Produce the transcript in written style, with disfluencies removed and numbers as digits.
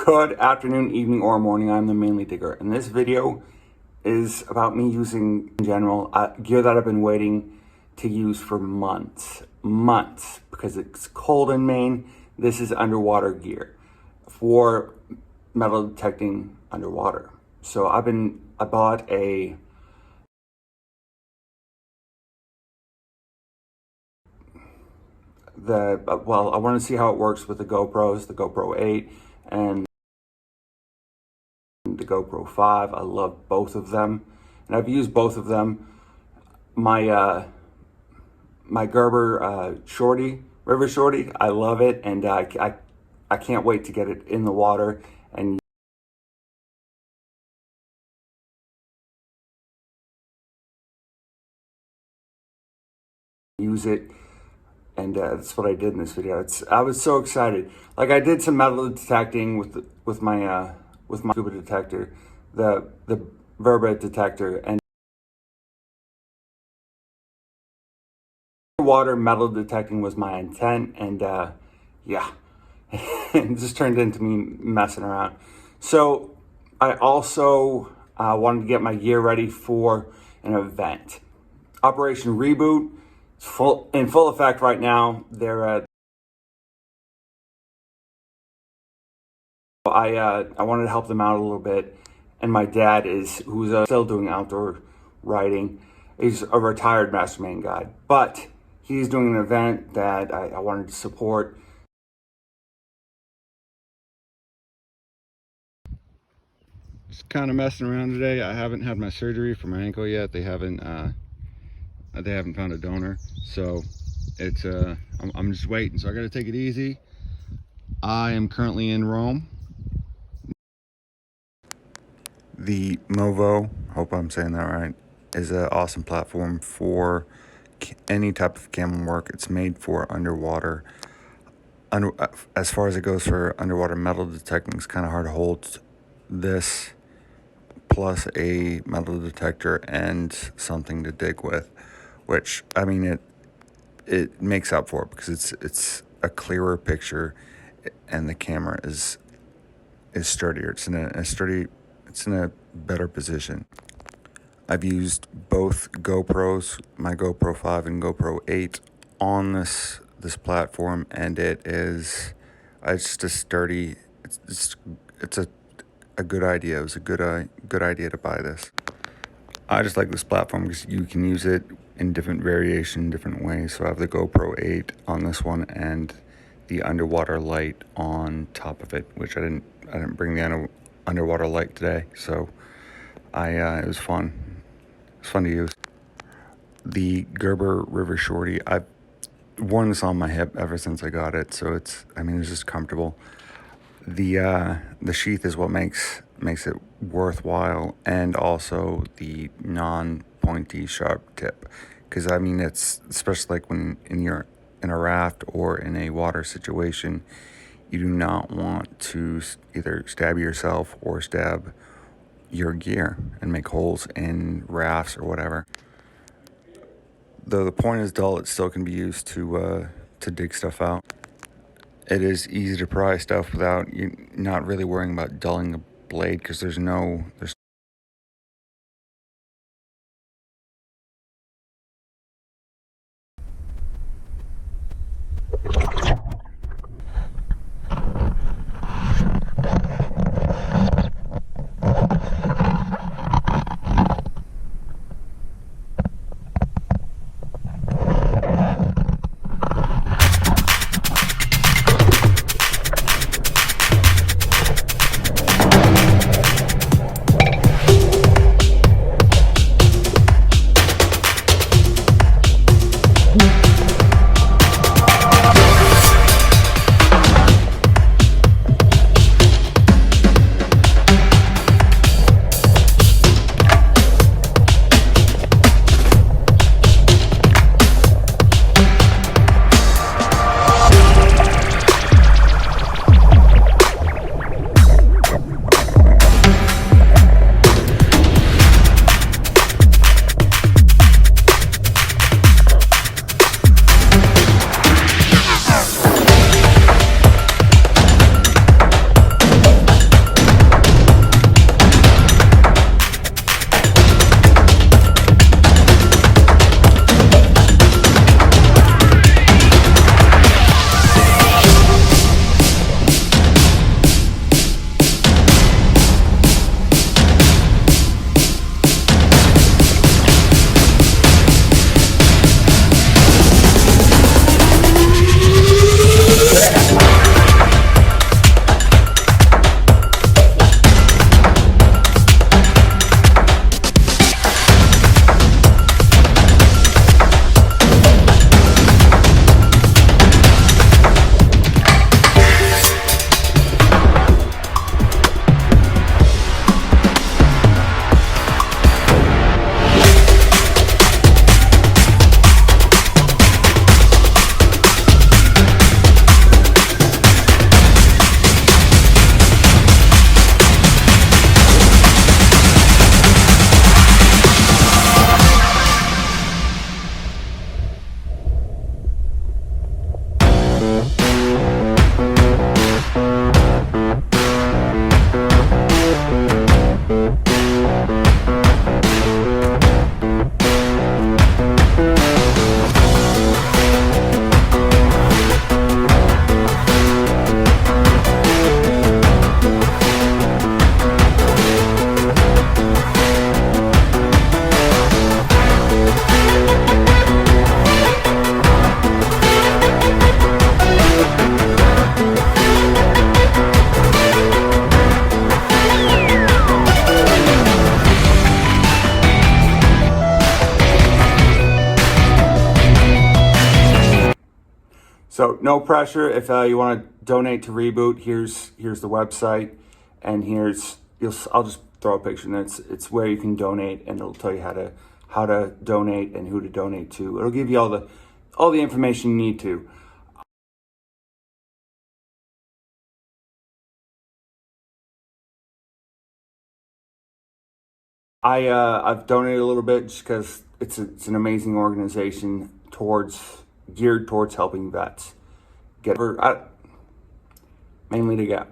Good afternoon, evening, or morning. I'm the Mainly Digger, and this video is about me using, in general, gear that I've been waiting to use for months, because it's cold in Maine. This is underwater gear for metal detecting underwater. So I bought I want to see how it works with the GoPros, the GoPro 8 and the GoPro 5. I love both of them, and I've used both of them. My River Shorty, I love it, and I can't wait to get it in the water and use it. And that's what I did in this video. I was so excited. Like, I did some metal detecting with my scuba detector, the ReBoot detector, and water metal detecting was my intent. And yeah, it just turned into me messing around. So I also wanted to get my gear ready for an event. Operation ReBoot. In full effect right now. I wanted to help them out a little bit, and my dad who's still doing outdoor riding. He's a retired Master Maine guide, but he's doing an event that I wanted to support. Just kind of messing around today. I haven't had my surgery for my ankle yet. They haven't found a donor, so it's I'm just waiting. So I got to take it easy. I am currently in Rome. The Movo, hope I'm saying that right, is an awesome platform for any type of camera work. It's made for underwater. As far as it goes for underwater metal detecting, it's kind of hard to hold this plus a metal detector and something to dig with, which, I mean, it makes up for it because it's a clearer picture, and the camera is sturdier. It's in a better position. I've used both GoPros, my GoPro 5 and GoPro 8, on this platform, and it's just a sturdy. It's a good idea. It was a good idea to buy this. I just like this platform because you can use it in different different ways. So I have the GoPro 8 on this one and the underwater light on top of it, which I didn't bring the underwater light today, so it was fun. It's fun to use. The Gerber River Shorty, I've worn this on my hip ever since I got it, so it's just comfortable. The sheath is what makes it worthwhile, and also the non-pointy sharp tip, because it's especially like when you're in a raft or in a water situation, you do not want to either stab yourself or stab your gear and make holes in rafts or whatever. Though the point is dull, it still can be used to dig stuff out. It is easy to pry stuff without you not really worrying about dulling the blade, because there's So no pressure. If you want to donate to ReBoot, here's the website, and I'll just throw a picture in there. It's where you can donate, and it'll tell you how to donate and who to donate to. It'll give you all the information you need to. I've donated a little bit just because it's an amazing organization geared towards helping vets mainly to get.